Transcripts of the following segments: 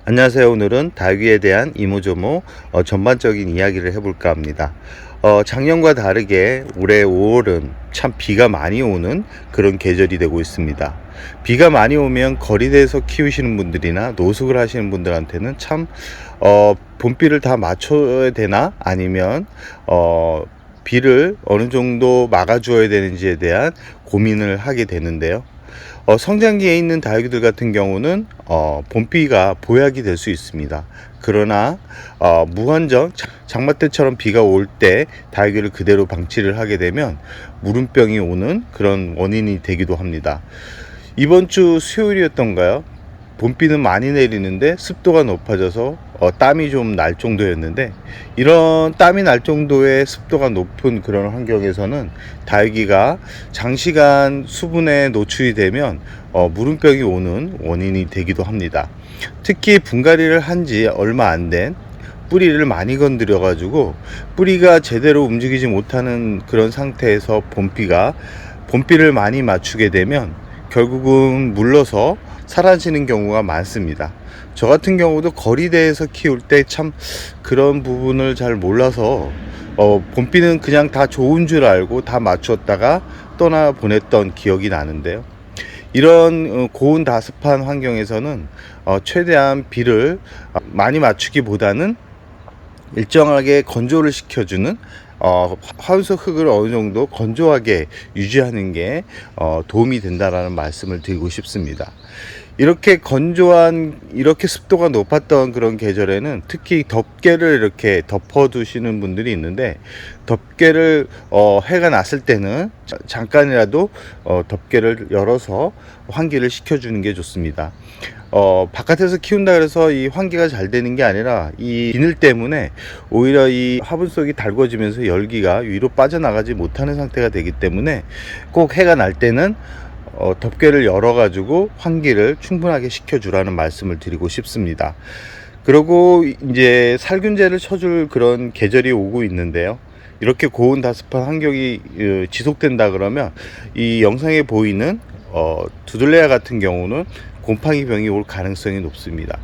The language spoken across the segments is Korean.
안녕하세요. 오늘은 닭위에 대한 이모저모 전반적인 이야기를 해볼까 합니다. 작년과 다르게 올해 5월은 참 비가 많이 오는 그런 계절이 되고 있습니다. 비가 많이 오면 거리대에서 키우시는 분들이나 노숙을 하시는 분들한테는 참 봄비를 다 맞춰야 되나 아니면 비를 어느 정도 막아주어야 되는지에 대한 고민을 하게 되는데요. 성장기에 있는 다육이들 같은 경우는 봄비가 보약이 될 수 있습니다. 그러나 무한정 장마 때처럼 비가 올 때 다육이를 그대로 방치를 하게 되면 무름병이 오는 그런 원인이 되기도 합니다. 이번 주 수요일이었던가요? 봄비는 많이 내리는데 습도가 높아져서 땀이 좀 날 정도였는데, 이런 땀이 날 정도의 습도가 높은 그런 환경에서는 다육이가 장시간 수분에 노출이 되면 무름병이 오는 원인이 되기도 합니다. 특히 분갈이를 한 지 얼마 안 된 뿌리를 많이 건드려 가지고 뿌리가 제대로 움직이지 못하는 그런 상태에서 봄비를 많이 맞추게 되면 결국은 물러서 사라지는 경우가 많습니다. 저 같은 경우도 거리대에서 키울 때 참 그런 부분을 잘 몰라서 봄비는 그냥 다 좋은 줄 알고 다 맞추었다가 떠나 보냈던 기억이 나는데요. 이런 고온 다습한 환경에서는 최대한 비를 많이 맞추기보다는 일정하게 건조를 시켜주는 하우스 흙을 어느 정도 건조하게 유지하는 게 도움이 된다라는 말씀을 드리고 싶습니다. 이렇게 이렇게 습도가 높았던 그런 계절에는 특히 덮개를 이렇게 덮어 두시는 분들이 있는데, 덮개를 해가 났을 때는 잠깐이라도 덮개를 열어서 환기를 시켜주는 게 좋습니다. 바깥에서 키운다 그래서 이 환기가 잘 되는 게 아니라 이 비늘 때문에 오히려 이 화분 속이 달궈지면서 열기가 위로 빠져나가지 못하는 상태가 되기 때문에 꼭 해가 날 때는 덮개를 열어 가지고 환기를 충분하게 시켜주라는 말씀을 드리고 싶습니다. 그리고 이제 살균제를 쳐줄 그런 계절이 오고 있는데요. 이렇게 고온 다습한 환경이 지속된다 그러면 이 영상에 보이는 두들레아 같은 경우는 곰팡이병이 올 가능성이 높습니다.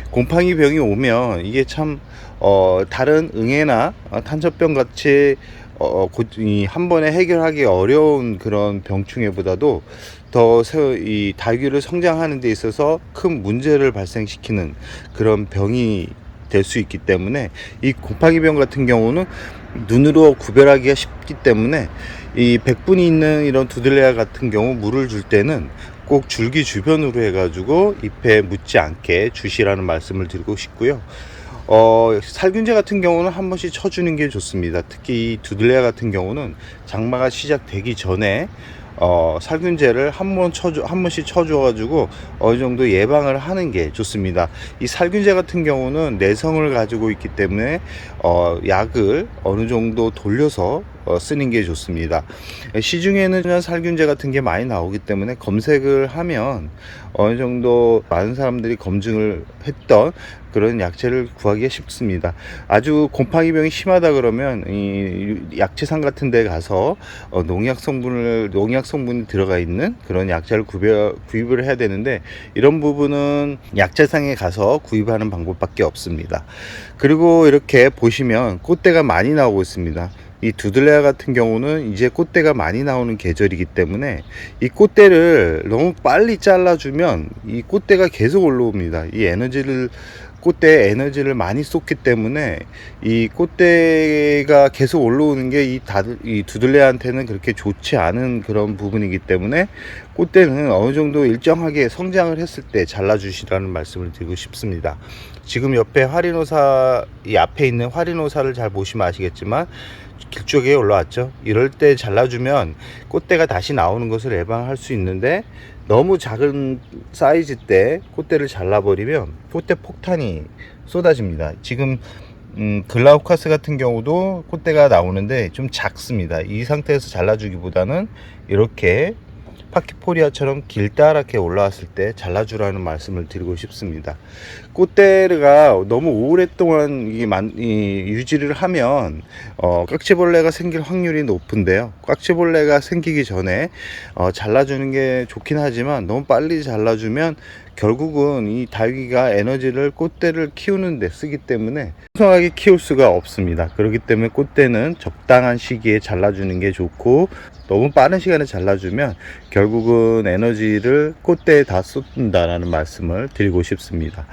곰팡이병이 오면 이게 참 다른 응애나 탄저병 같이 한 번에 해결하기 어려운 그런 병충해보다도 이 다육이를 성장하는 데 있어서 큰 문제를 발생시키는 그런 병이 될 수 있기 때문에, 이 곰팡이병 같은 경우는 눈으로 구별하기가 쉽기 때문에 이 백분이 있는 이런 두들레아 같은 경우 물을 줄 때는 꼭 줄기 주변으로 해가지고 잎에 묻지 않게 주시라는 말씀을 드리고 싶고요. 살균제 같은 경우는 한 번씩 쳐주는 게 좋습니다. 특히 이 두들레아 같은 경우는 장마가 시작되기 전에 살균제를 한 번씩 쳐줘가지고 어느 정도 예방을 하는 게 좋습니다. 이 살균제 같은 경우는 내성을 가지고 있기 때문에 약을 어느 정도 돌려서 쓰는 게 좋습니다. 시중에는 살균제 같은 게 많이 나오기 때문에 검색을 하면 어느 정도 많은 사람들이 검증을 했던 그런 약재를 구하기가 쉽습니다. 아주 곰팡이병이 심하다 그러면 이 약재상 같은 데 가서 농약 성분이 들어가 있는 그런 약재를 구입을 해야 되는데, 이런 부분은 약재상에 가서 구입하는 방법밖에 없습니다. 그리고 이렇게 보시면 꽃대가 많이 나오고 있습니다. 이 두들레아 같은 경우는 이제 꽃대가 많이 나오는 계절이기 때문에 이 꽃대를 너무 빨리 잘라주면 이 꽃대가 계속 올라옵니다. 꽃대에 에너지를 많이 쏟기 때문에 이 꽃대가 계속 올라오는 게 이 두들레한테는 그렇게 좋지 않은 그런 부분이기 때문에 꽃대는 어느 정도 일정하게 성장을 했을 때 잘라주시라는 말씀을 드리고 싶습니다. 지금 옆에 이 앞에 있는 화리노사를 잘 보시면 아시겠지만 길쭉하게 올라왔죠. 이럴 때 잘라주면 꽃대가 다시 나오는 것을 예방할 수 있는데, 너무 작은 사이즈 때 꽃대를 잘라버리면 꽃대 폭탄이 쏟아집니다. 지금 글라우카스 같은 경우도 꽃대가 나오는데 좀 작습니다. 이 상태에서 잘라주기보다는 이렇게 파키포리아처럼 길다랗게 올라왔을 때 잘라주라는 말씀을 드리고 싶습니다. 꽃대가 너무 오랫동안 유지를 하면 깍지벌레가 생길 확률이 높은데요. 깍지벌레가 생기기 전에 잘라주는 게 좋긴 하지만 너무 빨리 잘라주면 결국은 이 다육이가 에너지를 꽃대를 키우는 데 쓰기 때문에 풍성하게 키울 수가 없습니다. 그렇기 때문에 꽃대는 적당한 시기에 잘라주는 게 좋고, 너무 빠른 시간에 잘라주면 결국은 에너지를 꽃대에 다 쏟는다라는 말씀을 드리고 싶습니다.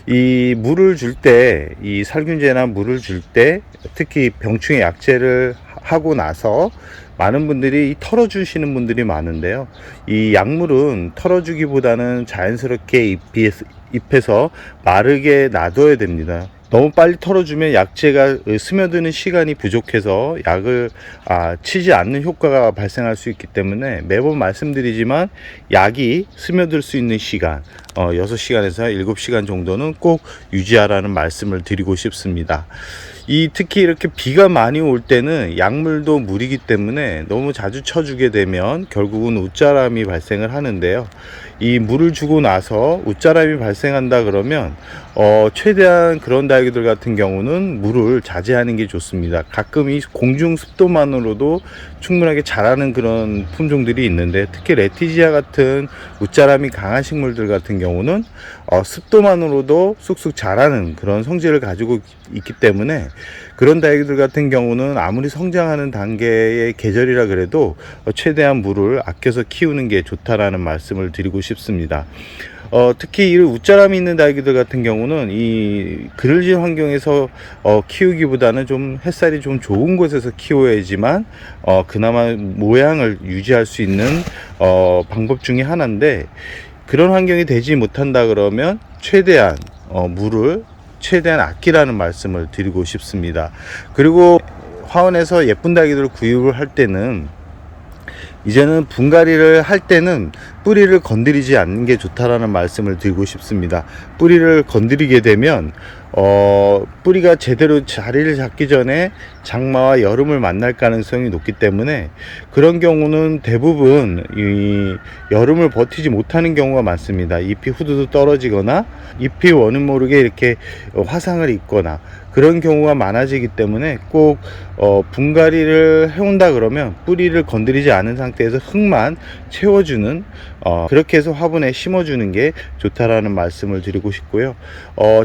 이 물을 줄 때, 이 살균제나 물을 줄 때, 특히 병충해 약제를 하고 나서 많은 분들이 털어주시는 분들이 많은데요. 이 약물은 털어주기보다는 자연스럽게 잎에서 마르게 놔둬야 됩니다. 너무 빨리 털어주면 약재가 스며드는 시간이 부족해서 약을 치지 않는 효과가 발생할 수 있기 때문에 매번 말씀드리지만, 약이 스며들 수 있는 시간 6시간에서 7시간 정도는 꼭 유지하라는 말씀을 드리고 싶습니다. 특히 이렇게 비가 많이 올 때는 약물도 물이기 때문에 너무 자주 쳐주게 되면 결국은 웃자람이 발생을 하는데요. 이 물을 주고 나서 웃자람이 발생한다 그러면 최대한 그런 다육이들 같은 경우는 물을 자제하는 게 좋습니다. 가끔 이 공중 습도만으로도 충분하게 자라는 그런 품종들이 있는데, 특히 레티지아 같은 웃자람이 강한 식물들 같은 경우는 습도만으로도 쑥쑥 자라는 그런 성질을 가지고 있기 때문에, 그런 다육이들 같은 경우는 아무리 성장하는 단계의 계절이라 그래도 최대한 물을 아껴서 키우는 게 좋다라는 말씀을 드리고 싶습니다. 특히 이 웃자람이 있는 다육이들 같은 경우는 이 그늘진 환경에서 키우기보다는 좀 햇살이 좀 좋은 곳에서 키워야지만 그나마 모양을 유지할 수 있는 방법 중에 하나인데, 그런 환경이 되지 못한다 그러면 최대한 물을 최대한 아끼라는 말씀을 드리고 싶습니다. 그리고 화원에서 예쁜 다육이들을 구입을 할 때는, 이제는 분갈이를 할 때는 뿌리를 건드리지 않는 게 좋다라는 말씀을 드리고 싶습니다. 뿌리를 건드리게 되면 뿌리가 제대로 자리를 잡기 전에 장마와 여름을 만날 가능성이 높기 때문에, 그런 경우는 대부분 이 여름을 버티지 못하는 경우가 많습니다. 잎이 후두두 떨어지거나 잎이 원인 모르게 이렇게 화상을 입거나 그런 경우가 많아지기 때문에, 꼭 분갈이를 해온다 그러면 뿌리를 건드리지 않은 상태에서 흙만 채워주는, 그렇게 해서 화분에 심어주는 게 좋다라는 말씀을 드리고 싶고요.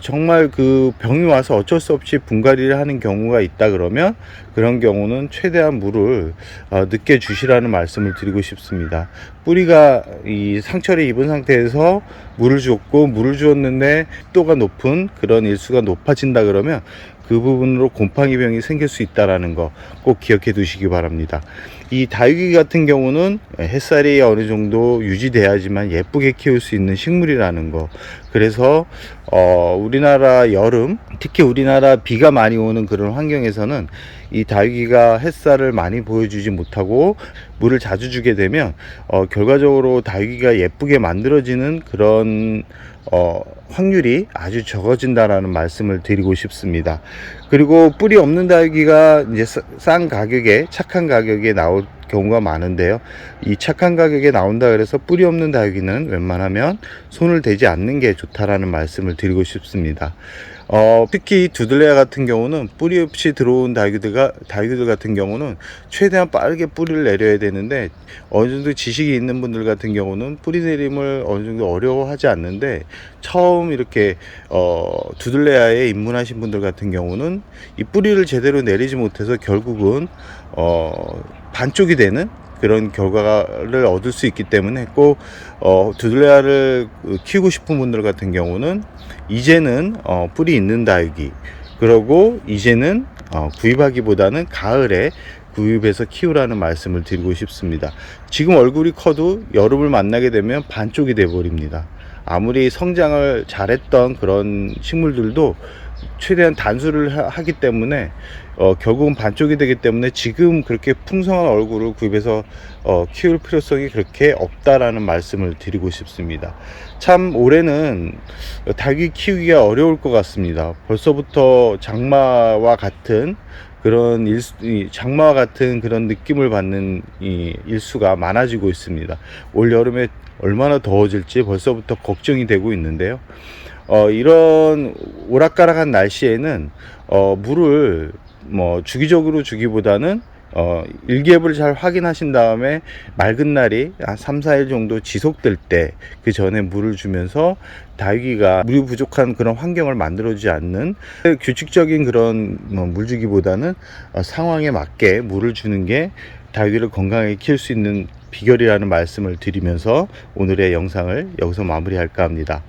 정말 그 병이 와서 어쩔 수 없이 분갈이를 하는 경우가 있다 그러면, 그런 경우는 최대한 물을 늦게 주시라는 말씀을 드리고 싶습니다. 뿌리가 이 상처를 입은 상태에서 물을 주었는데 습도가 높은 그런 일수가 높아진다 그러면 그 부분으로 곰팡이 병이 생길 수 있다는 거 꼭 기억해 두시기 바랍니다. 이 다육이 같은 경우는 햇살이 어느 정도 유지돼야지만 예쁘게 키울 수 있는 식물이라는 거. 그래서 우리나라 여름, 특히 우리나라 비가 많이 오는 그런 환경에서는 이 다육이가 햇살을 많이 보여주지 못하고 물을 자주 주게 되면 결과적으로 다육이가 예쁘게 만들어지는 그런 확률이 아주 적어진다라는 말씀을 드리고 싶습니다. 그리고 뿌리 없는 다육이가 이제 싼 가격에, 착한 가격에 나올 경우가 많은데요. 이 착한 가격에 나온다 그래서 뿌리 없는 다육이는 웬만하면 손을 대지 않는 게 좋다라는 말씀을 드리고 싶습니다. 특히 두들레아 같은 경우는 뿌리 없이 들어온 다육이들 같은 경우는 최대한 빠르게 뿌리를 내려야 되는데, 어느 정도 지식이 있는 분들 같은 경우는 뿌리 내림을 어느 정도 어려워하지 않는데, 처음 이렇게 두들레아에 입문하신 분들 같은 경우는 이 뿌리를 제대로 내리지 못해서 결국은 반쪽이 되는 그런 결과를 얻을 수 있기 때문에, 꼭 두들레아를 키우고 싶은 분들 같은 경우는 이제는 뿌리 있는 다육이, 그리고 이제는 구입하기보다는 가을에 구입해서 키우라는 말씀을 드리고 싶습니다. 지금 얼굴이 커도 여름을 만나게 되면 반쪽이 돼 버립니다. 아무리 성장을 잘했던 그런 식물들도 최대한 단수를 하기 때문에 결국은 반쪽이 되기 때문에, 지금 그렇게 풍성한 얼굴을 구입해서 키울 필요성이 그렇게 없다라는 말씀을 드리고 싶습니다. 참 올해는 닭이 키우기가 어려울 것 같습니다. 벌써부터 장마와 같은 그런 느낌을 받는 일수가 많아지고 있습니다. 올 여름에 얼마나 더워질지 벌써부터 걱정이 되고 있는데요. 이런 오락가락한 날씨에는 물을 주기적으로 주기보다는 일기예보를 잘 확인하신 다음에 맑은 날이 한 3, 4일 정도 지속될 때 그 전에 물을 주면서 다육이가 물이 부족한 그런 환경을 만들어주지 않는 규칙적인 그런 물주기보다는 상황에 맞게 물을 주는 게 다육이를 건강하게 키울 수 있는 비결이라는 말씀을 드리면서 오늘의 영상을 여기서 마무리할까 합니다.